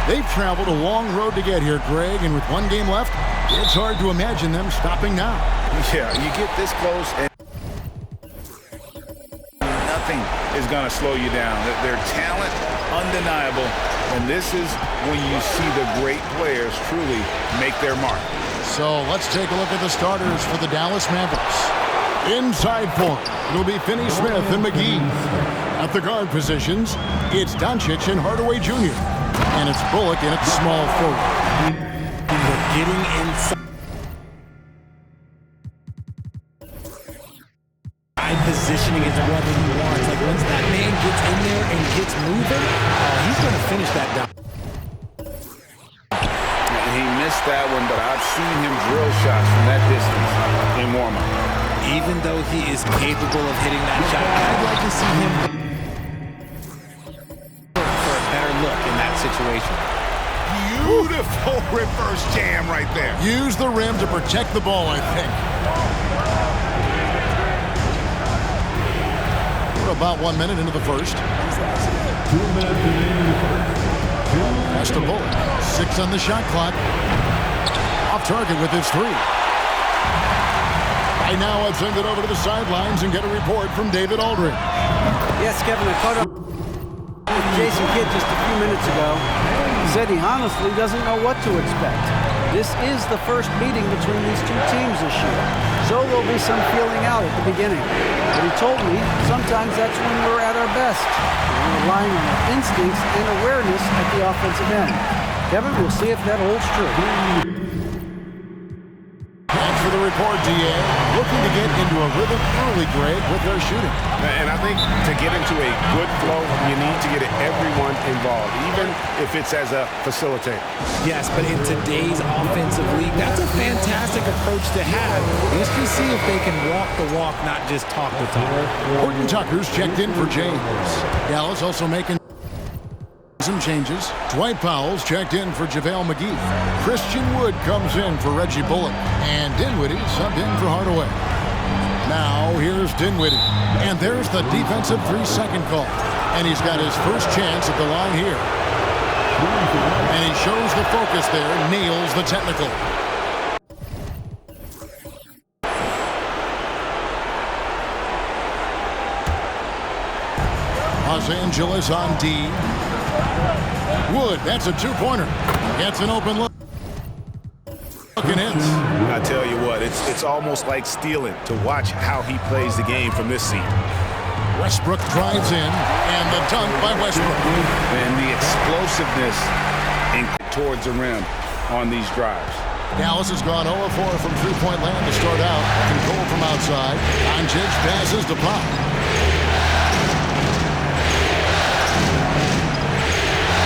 They've traveled a long road to get here, Greg, and with one game left, it's hard to imagine them stopping now. Yeah, you get this close and nothing is going to slow you down. Their talent, undeniable, and this is when you see the great players truly make their mark. So let's take a look at the starters for the Dallas Mavericks. Inside for him, it'll be Finney-Smith and McGee. At the guard positions, it's Doncic and Hardaway Jr. And it's Bullock in at small forward. Getting inside positioning is what he wants. Like once that man gets in there and gets moving, he's going to finish that down. He missed that one, but I've seen him drill shots from that distance in warm-up. Even though he is capable of hitting that shot, I'd like to see him for a better look in that situation. Beautiful reverse jam right there. Use the rim to protect the ball, I think. We're about 1 minute into the first. 2 minutes remaining in the first. Pass to Bullock. 6 on the shot clock. Off target with his 3. Right now, I'd send it over to the sidelines and get a report from David Aldridge. Yes, Kevin, I caught up with Jason Kidd just a few minutes ago. He said he honestly doesn't know what to expect. This is the first meeting between these two teams this year, so there'll be some feeling out at the beginning. But he told me sometimes that's when we're at our best. We're relying on our instincts and awareness at the offensive end. Kevin, we'll see if that holds true. Thanks for the report, DA. Looking to get into a rhythm early, Greg, with their shooting. And I think to get into a good flow, you need to get everyone involved, even if it's as a facilitator. Yes, but in today's offensive league, that's a fantastic approach to have. Let's just see if they can walk the walk, not just talk the talk. Horton Tucker's checked in for James. Dallas also making some changes. Dwight Powell's checked in for JaVale McGee. Christian Wood comes in for Reggie Bullock. And Dinwiddie subbed in for Hardaway. Now here's Dinwiddie. And there's the defensive 3-second call. And he's got his first chance at the line here. And he shows the focus there, nails the technical. Los Angeles on D. Wood, that's a 2-pointer. Gets an open look. And hits. I tell you what, it's almost like stealing to watch how he plays the game from this seat. Westbrook drives in, and the dunk by Westbrook. And the explosiveness towards the rim on these drives. Dallas has gone 0-4 from three-point land to start out. Control from outside. Doncic passes to Pop.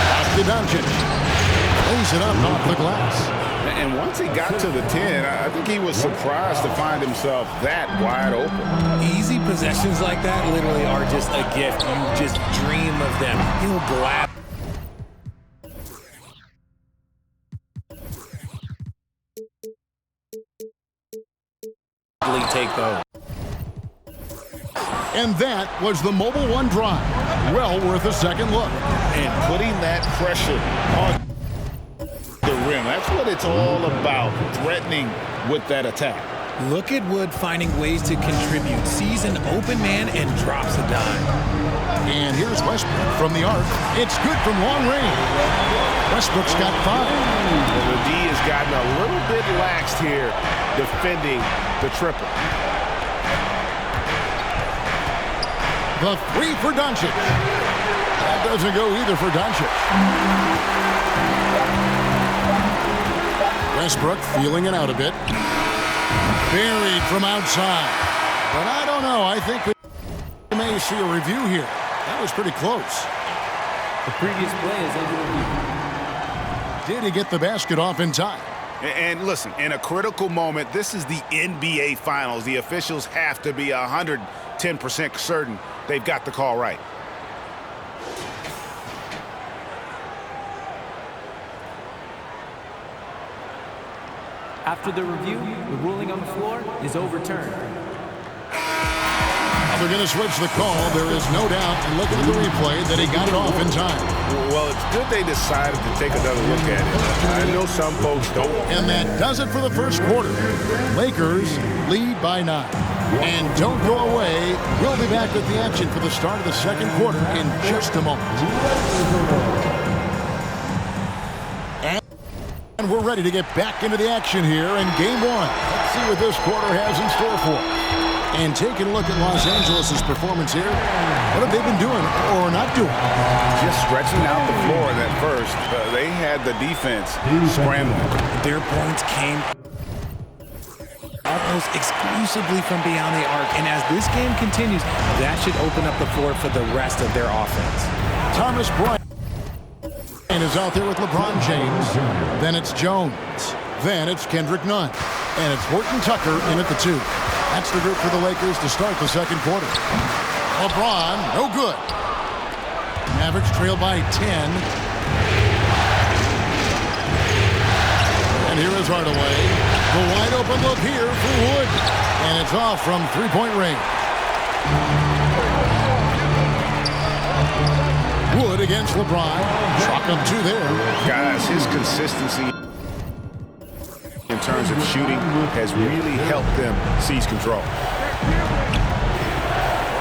Back to Doncic. Lays it up off the glass. And once he got to the 10, I think he was surprised to find himself that wide open. Easy possessions like that literally are just a gift. You just dream of them. He'll gladly take those. And that was the Mobile One drive. Well worth a second look. And putting that pressure on the rim. That's what it's all about, threatening with that attack. Look at Wood finding ways to contribute. Sees an open man and drops a dime. And here's Westbrook from the arc. It's good from long range. Westbrook's got 5. Well, the D has gotten a little bit laxed here defending the triple. The 3 for Doncic. That doesn't go either for Doncic. Westbrook feeling it out a bit. Buried from outside. But I don't know. I think we may see a review here. That was pretty close. The previous play is under review. Did he get the basket off in time? And listen, in a critical moment, this is the NBA Finals. The officials have to be 110% certain they've got the call right. After the review, the ruling on the floor is overturned. Now they're going to switch the call. There is no doubt, and looking at the replay, that he got it off in time. Well, it's good they decided to take another look at it. I know some folks don't. And that does it for the first quarter. Lakers lead by 9. And don't go away. We'll be back with the action for the start of the second quarter in just a moment. And we're ready to get back into the action here in Game 1. Let's see what this quarter has in store for us. And taking a look at Los Angeles' performance here, what have they been doing or not doing? Just stretching out the floor in that first. They had the defense scrambling. Their points came almost exclusively from beyond the arc. And as this game continues, that should open up the floor for the rest of their offense. Thomas Bryant is out there with LeBron James. Then it's Jones. Then it's Kendrick Nunn. And it's Horton Tucker in at the 2. That's the group for the Lakers to start the second quarter. LeBron, no good. Mavericks trail by 10. And here is Hardaway. The wide open look here for Wood. And it's off from three-point range. Wood against LeBron. Chalk up 2 there. Guys, his consistency in terms of shooting has really helped them seize control.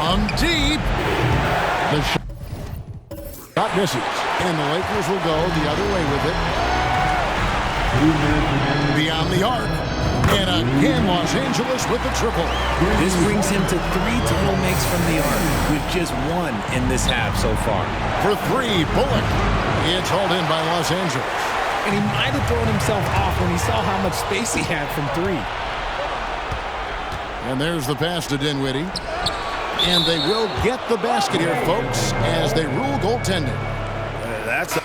From deep. The shot misses. And the Lakers will go the other way with it. Beyond the arc. And again, Los Angeles with the triple. This brings him to 3 total makes from the arc, with just 1 in this half so far. For 3, Bullock. It's hauled in by Los Angeles. And he might have thrown himself off when he saw how much space he had from 3. And there's the pass to Dinwiddie. And they will get the basket here, folks, as they rule goaltending. That's a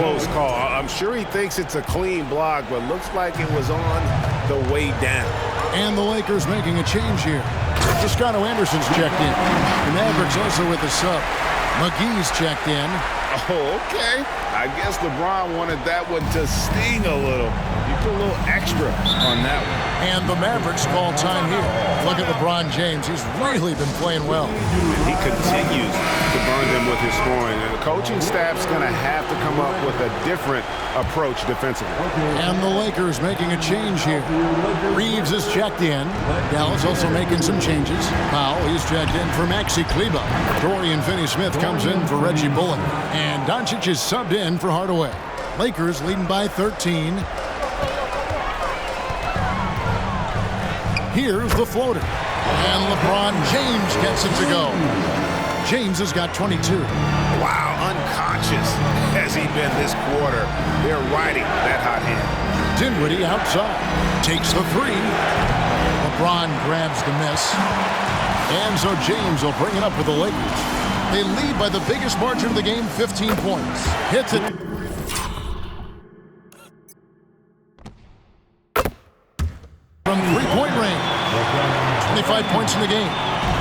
close call. I'm sure he thinks it's a clean block, but looks like it was on the way down. And the Lakers making a change here. Toscano Anderson's checked in. The Mavericks also with a sub. McGee's checked in. Oh, okay. I guess LeBron wanted that one to sting a little. You put a little extra on that one. And the Mavericks call time here. Look at LeBron James. He's really been playing well. He continues to burn them with his scoring. And the coaching staff's going to have to come up with a different approach defensively. And the Lakers making a change here. Reeves is checked in. Dallas also making some changes. Powell, he's checked in for Maxi Kleber. Dorian Finney-Smith comes in for Reggie Bullock. And Doncic is subbed in for Hardaway. Lakers leading by 13. Here's the floater. And LeBron James gets it to go. James has got 22. Wow, unconscious has he been this quarter. They're riding that hot hand. Dinwiddie outside. Takes the 3. LeBron grabs the miss. And so James will bring it up for the Lakers. They lead by the biggest margin of the game, 15 points. Hits it. From three-point range. 25 points in the game.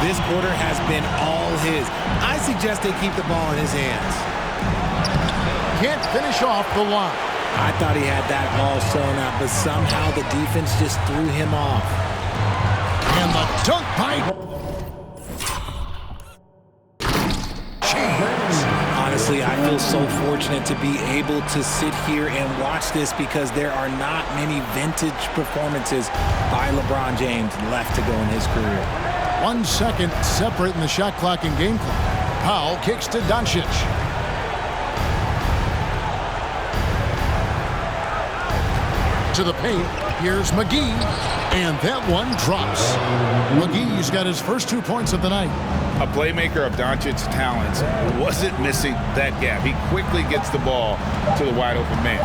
This quarter has been all his. I suggest they keep the ball in his hands. Can't finish off the line. I thought he had that ball sewn up, but somehow the defense just threw him off. And the dunk by Honestly, I feel so fortunate to be able to sit here and watch this because there are not many vintage performances by LeBron James left to go in his career. 1 second separate in the shot clock and game clock. Powell kicks to Doncic. To the paint. Here's McGee. And that one drops. McGee's got his first 2 points of the night. A playmaker of Doncic's talents wasn't missing that gap. He quickly gets the ball to the wide open man.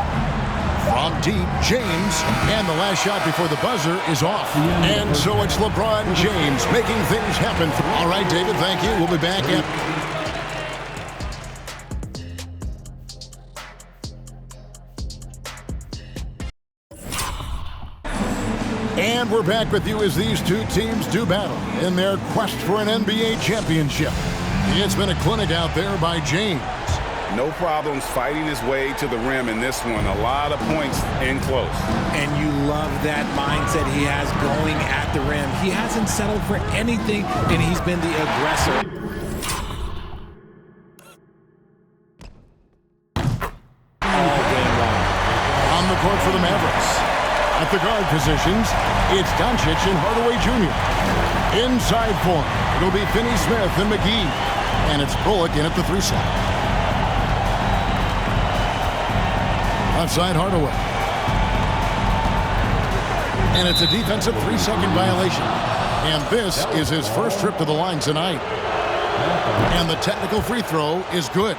From deep, James. And the last shot before the buzzer is off. And so it's LeBron James making things happen. All right, David, thank you. We'll be back at... And we're back with you as these two teams do battle in their quest for an NBA championship. It's been a clinic out there by James. No problems fighting his way to the rim in this one. A lot of points in close. And you love that mindset he has going at the rim. He hasn't settled for anything, and he's been the aggressor. All game long. On the court for the Mavericks. At the guard positions, it's Doncic and Hardaway Jr. Inside for him, it'll be Finney-Smith and McGee. And it's Bullock in at the 3 slot. Outside Hardaway. And it's a defensive 3-second violation. And this is his first trip to the line tonight. And the technical free throw is good.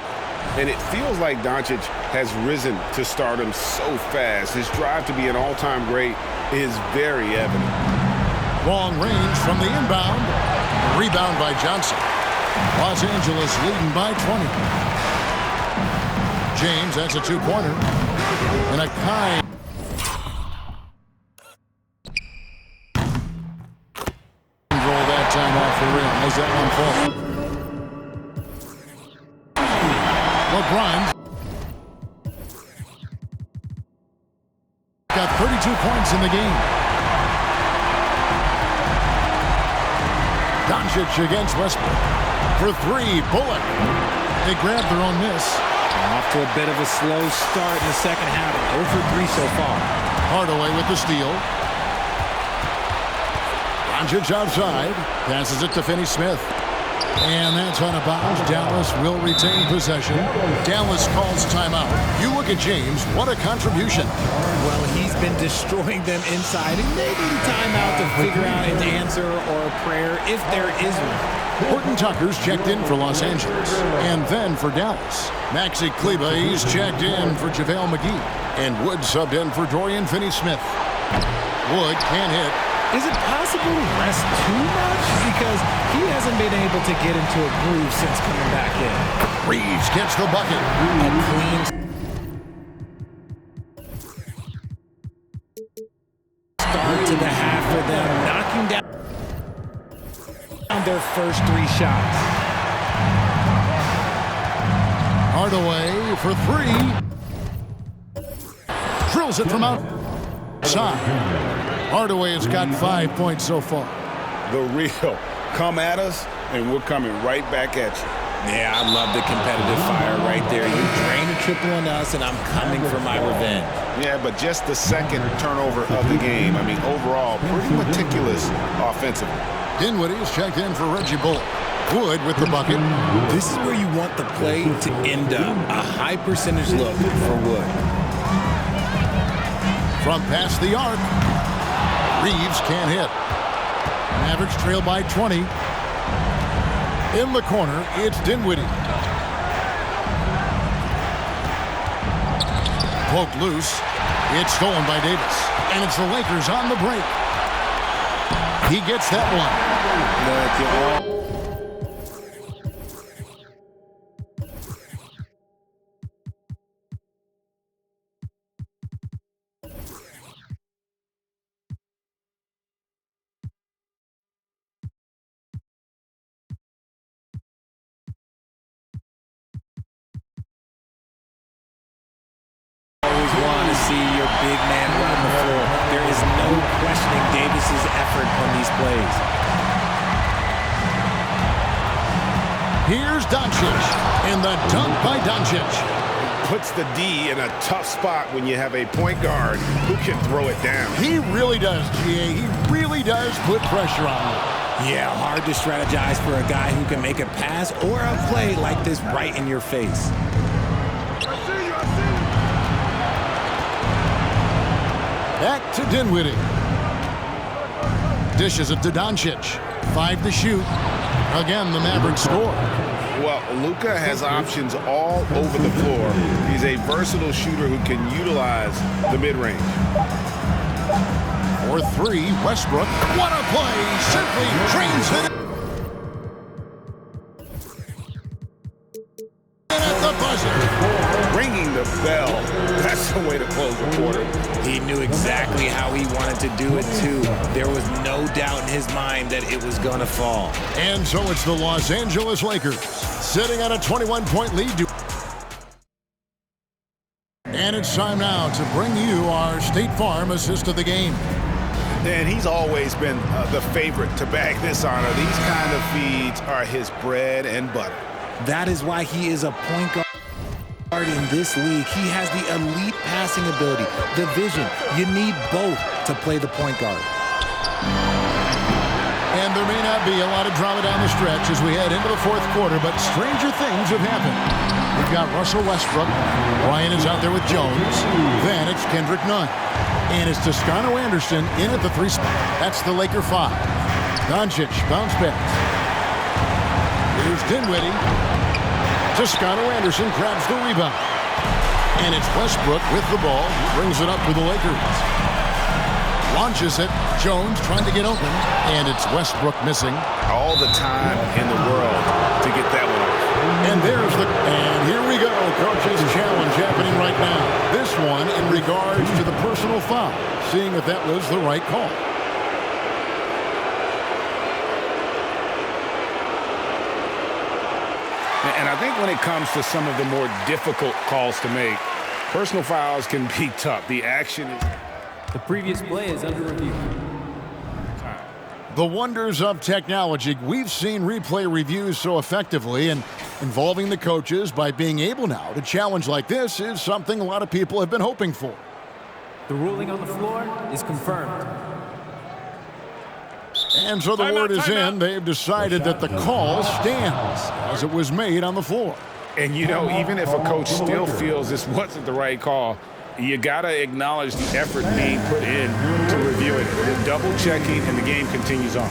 And it feels like Doncic has risen to stardom so fast. His drive to be an all-time great is very evident. Long range from the inbound. Rebound by Johnson. Los Angeles leading by 20. James has a 2-pointer. And a kind. Roll that time off the rim. As that one falls. LeBron got 32 points in the game. Doncic against Westbrook. For 3, Bullock. They grabbed their own miss. Off to a bit of a slow start in the second half. 0 for 3 so far. Hardaway with the steal. Doncic outside. Passes it to Finney-Smith. And that's out of bounds. Dallas will retain possession. Dallas calls timeout. You look at James. What a contribution. Well, he's been destroying them inside, and they need a timeout to figure out an answer or a prayer if there is one. Horton Tucker's checked in for Los Angeles. And then for Dallas. Maxi Kleber, he's checked in for JaVale McGee. And Wood subbed in for Dorian Finney-Smith. Wood can't hit. Is it possible to rest too much? Because he hasn't been able to get into a groove since coming back in. Reeves gets the bucket. A clean start to the half for them, knocking down their first 3 shots. Hardaway for 3. Drills it from outside. Hardaway has got 5 points so far. The real. Come at us, and we're coming right back at you. Yeah, I love the competitive fire right there. You drain a triple on us, and I'm coming for my revenge. Yeah, but just the second turnover of the game. I mean, overall, pretty meticulous offensively. Dinwiddie is checked in for Reggie Bullock. Wood with the bucket. This is where you want the play to end up. A high percentage look for Wood. From past the arc. Reeves can't hit. Mavericks trail by 20. In the corner, it's Dinwiddie. Poked loose. It's stolen by Davis. And it's the Lakers on the break. He gets that one. Want to see your big man run the floor. There is no questioning Davis's effort on these plays. Here's Doncic, and the dunk by Doncic. Puts the D in a tough spot when you have a point guard who can throw it down. He really does, GA. He really does put pressure on him. Yeah, hard to strategize for a guy who can make a pass or a play like this right in your face. Back to Dinwiddie. Dishes it to Doncic. 5 to shoot. Again, the Mavericks score. Well, Luka has options all over the floor. He's a versatile shooter who can utilize the mid-range. For 3, Westbrook. What a play! Simply trains it. And at the buzzer. Ringing the bell. That's a a way to close the quarter. He knew exactly how he wanted to do it, too. There was no doubt in his mind that it was going to fall. And so it's the Los Angeles Lakers sitting on a 21-point lead. And it's time now to bring you our State Farm assist of the game. And he's always been the favorite to bag this honor. These kind of feeds are his bread and butter. That is why he is a point guard in this league. He has the elite passing ability, the vision. You need both to play the point guard. And there may not be a lot of drama down the stretch as we head into the fourth quarter, but stranger things have happened. We've got Russell Westbrook. Ryan is out there with Jones. Then it's Kendrick Nunn. And it's Toscano Anderson in at the 3 spot. That's the Laker 5. Doncic bounce pass. Here's Dinwiddie. Toscano Anderson grabs the rebound. And it's Westbrook with the ball. He brings it up for the Lakers. Launches it. Jones trying to get open. And it's Westbrook missing. All the time in the world to get that one off. And there's and here we go. Coach's challenge happening right now. This one in regards to the personal foul. Seeing if that was the right call. And I think when it comes to some of the more difficult calls to make, personal fouls can be tough. The action is... The previous play is under review. The wonders of technology. We've seen replay reviews so effectively, and involving the coaches by being able now to challenge like this is something a lot of people have been hoping for. The ruling on the floor is confirmed. And so the word is in. They've decided that the call stands as it was made on the floor. And, you know, even if a coach still feels this wasn't the right call, you got to acknowledge the effort being put in to review it. The double checking, and the game continues on.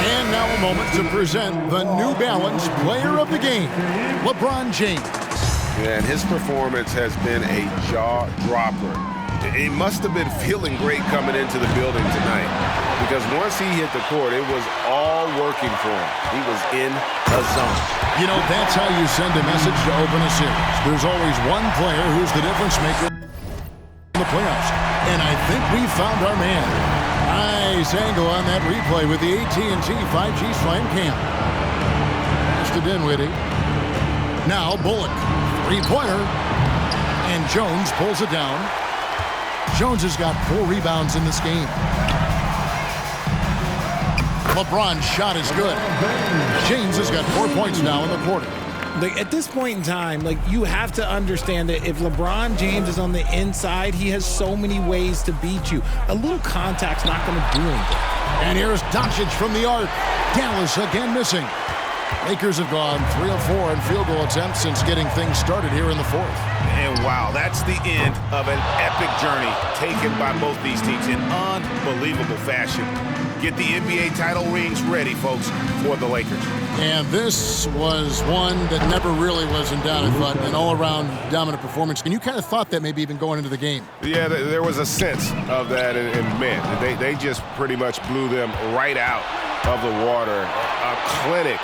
And now a moment to present the New Balance Player of the Game, LeBron James. And his performance has been a jaw-dropper. He must have been feeling great coming into the building tonight, because once he hit the court, it was all working for him. He was in a zone. You know, that's how you send a message to open a series. There's always one player who's the difference maker in the playoffs. And I think we found our man. Nice angle on that replay with the AT&T 5G Slam Cam. Pass to Dinwiddie. Now Bullock. Three-pointer. And Jones pulls it down. Jones has got 4 rebounds in this game. LeBron's shot is good. James has got 4 points now in the quarter. Like, at this point in time, like, you have to understand that if LeBron James is on the inside, he has so many ways to beat you. A little contact's not going to do anything. And here's Doncic from the arc. Dallas again missing. Lakers have gone 3 of 4 in field goal attempts since getting things started here in the fourth. And wow, that's the end of an epic journey taken by both these teams in unbelievable fashion. Get the NBA title rings ready, folks, for the Lakers. And this was one that never really was in doubt, I thought, an all-around dominant performance. And you kind of thought that maybe even going into the game. Yeah, there was a sense of that, and man, they just pretty much blew them right out of the water. A clinic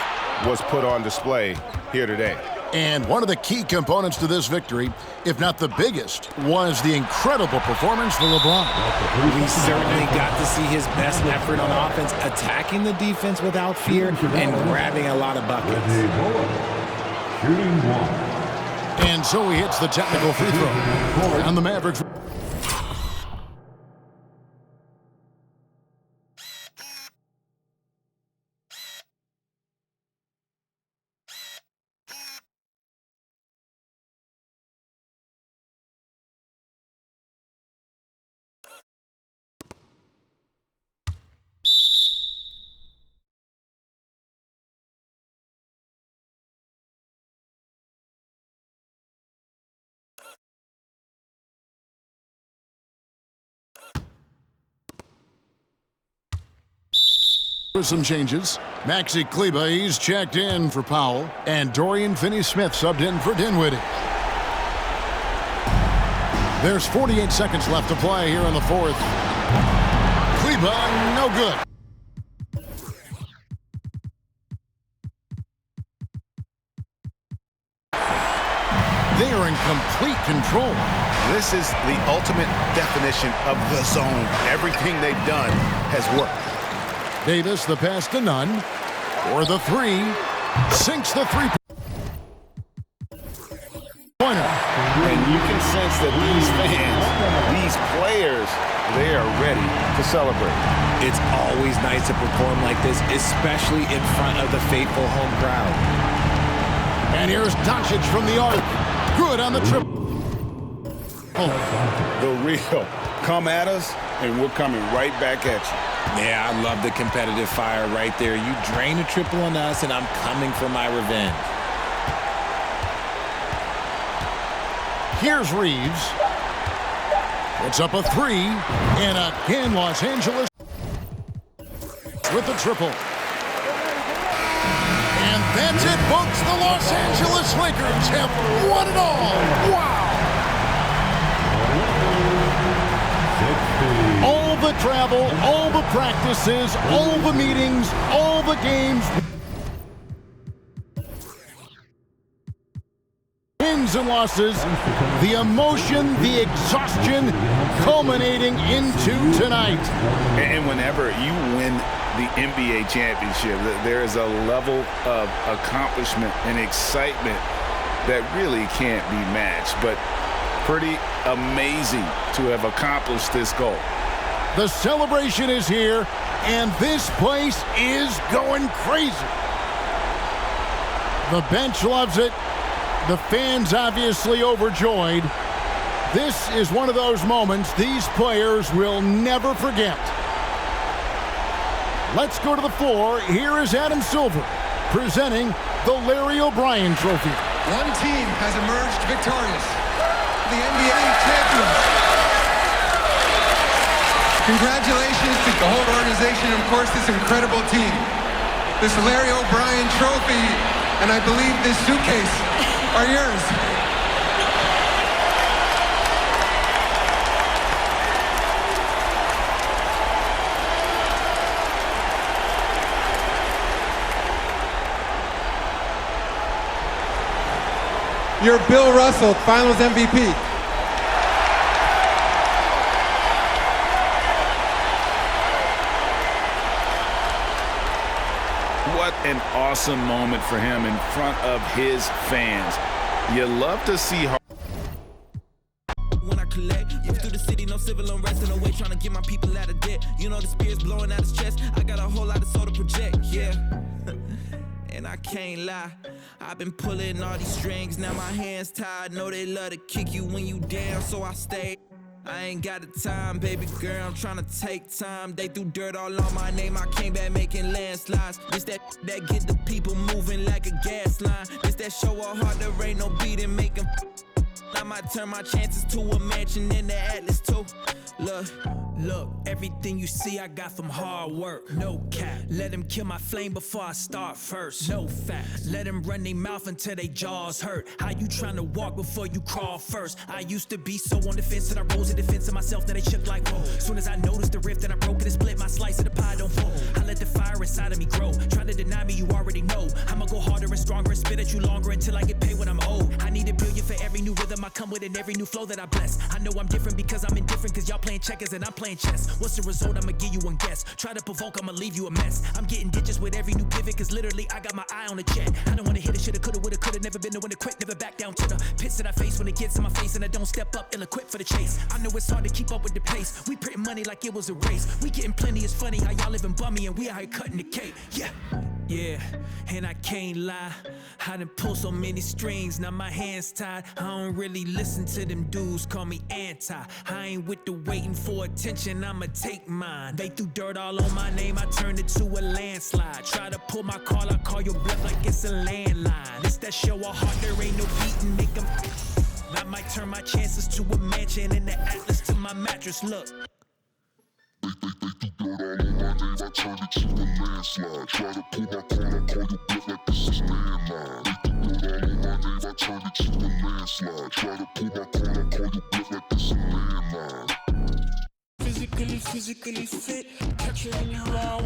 was put on display here today. And one of the key components to this victory, if not the biggest, was the incredible performance for LeBron. We certainly got to see his best effort on offense, attacking the defense without fear and grabbing a lot of buckets. Shooting 1. And so he hits the technical free throw on the Mavericks. Some changes. Maxi Kleber, he's checked in for Powell, and Dorian Finney-Smith subbed in for Dinwiddie. There's 48 seconds left to play here in the fourth. Rebound, no good. They are in complete control. This is the ultimate definition of the zone. Everything they've done has worked. Davis, the pass to Nunn. For the three. Sinks the three-pointer. And you can sense that these fans, these players, they are ready to celebrate. It's always nice to perform like this, especially in front of the faithful home crowd. And here's Doncic from the arc. Good on the triple. The real. Come at us, and we're coming right back at you. Yeah, I love the competitive fire right there. You drain a triple on us, and I'm coming for my revenge. Here's Reeves. It's up a three. And again, Los Angeles with the triple. And that's it, folks. The Los Angeles Lakers have won it all. Wow. All the travel, all the practices, all the meetings, all the games. Wins and losses, the emotion, the exhaustion culminating into tonight. And whenever you win the NBA championship, there is a level of accomplishment and excitement that really can't be matched. But pretty amazing to have accomplished this goal. The celebration is here, and this place is going crazy. The bench loves it. The fans obviously overjoyed. This is one of those moments these players will never forget. Let's go to the floor. Here is Adam Silver presenting the Larry O'Brien Trophy. One team has emerged victorious. The NBA champions. Congratulations to the whole organization and, of course, this incredible team. This Larry O'Brien Trophy, and I believe this suitcase are yours. You're Bill Russell, Finals MVP. What an awesome moment for him in front of his fans. You love to see how when I collect, through the city, no civil unrest in the way, trying to get my people out of debt. You know the spirit's blowing out his chest. I got a whole lot of soul to project, yeah. And I can't lie, I've been pulling all these strings, now my hands tied. Know they love to kick you when you down, so I stay. I ain't got the time, baby girl, I'm trying to take time. They threw dirt all on my name, I came back making landslides. This that get the people moving like a gas line. This that show a heart, there ain't no beating, make 'em. I might turn my chances to a mansion in the Atlas too. Look, everything you see I got from hard work. No cap, let them kill my flame before I start first. No facts, let them run their mouth until they jaws hurt. How you trying to walk before you crawl first? I used to be so on the fence that I rose in defense of myself, that they shook like whoa. Soon as I noticed the rift, then I broke it and split my slice of the pie, don't fold. I let the fire inside of me grow. Trying to deny me, you already know. I'ma go harder and stronger and spit at you longer until I get paid when I'm old. I need $1 billion for every new rhythm I come with and every new flow that I bless. I know I'm different because I'm indifferent, cause y'all playing checkers and I'm playing chess. What's the result? I'ma give you one guess. Try to provoke, I'ma leave you a mess. I'm getting ditches with every new pivot, cause literally I got my eye on the jet. I don't wanna hit it, shoulda, coulda, woulda, coulda. Never been the one to quit, never back down to the pits that I face when it gets in my face and I don't step up, ill-equipped for the chase. I know it's hard to keep up with the pace. We printing money like it was a race. We getting plenty, it's funny how y'all living bummy and we out here cutting the cake. Yeah, and I can't lie, I done pulled so many strings, now my hands tied. I don't really listen to them dudes, call me anti. I ain't with the waiting for attention, I'ma take mine. They threw dirt all on my name, I turned it to a landslide. Try to pull my call, I call your bluff like it's a landline. It's that show a heart, there ain't no beating, make them. I might turn my chances to a mansion and the Atlas to my mattress, look. They threw dirt all on my name, I turned it to a landslide. Try to pull my call, I call your bluff like this is landline. They threw dirt all on my name, I turned it to a landslide. Try to pull my call, I call your bluff like this is landline. physically fit. Catch it in your eye,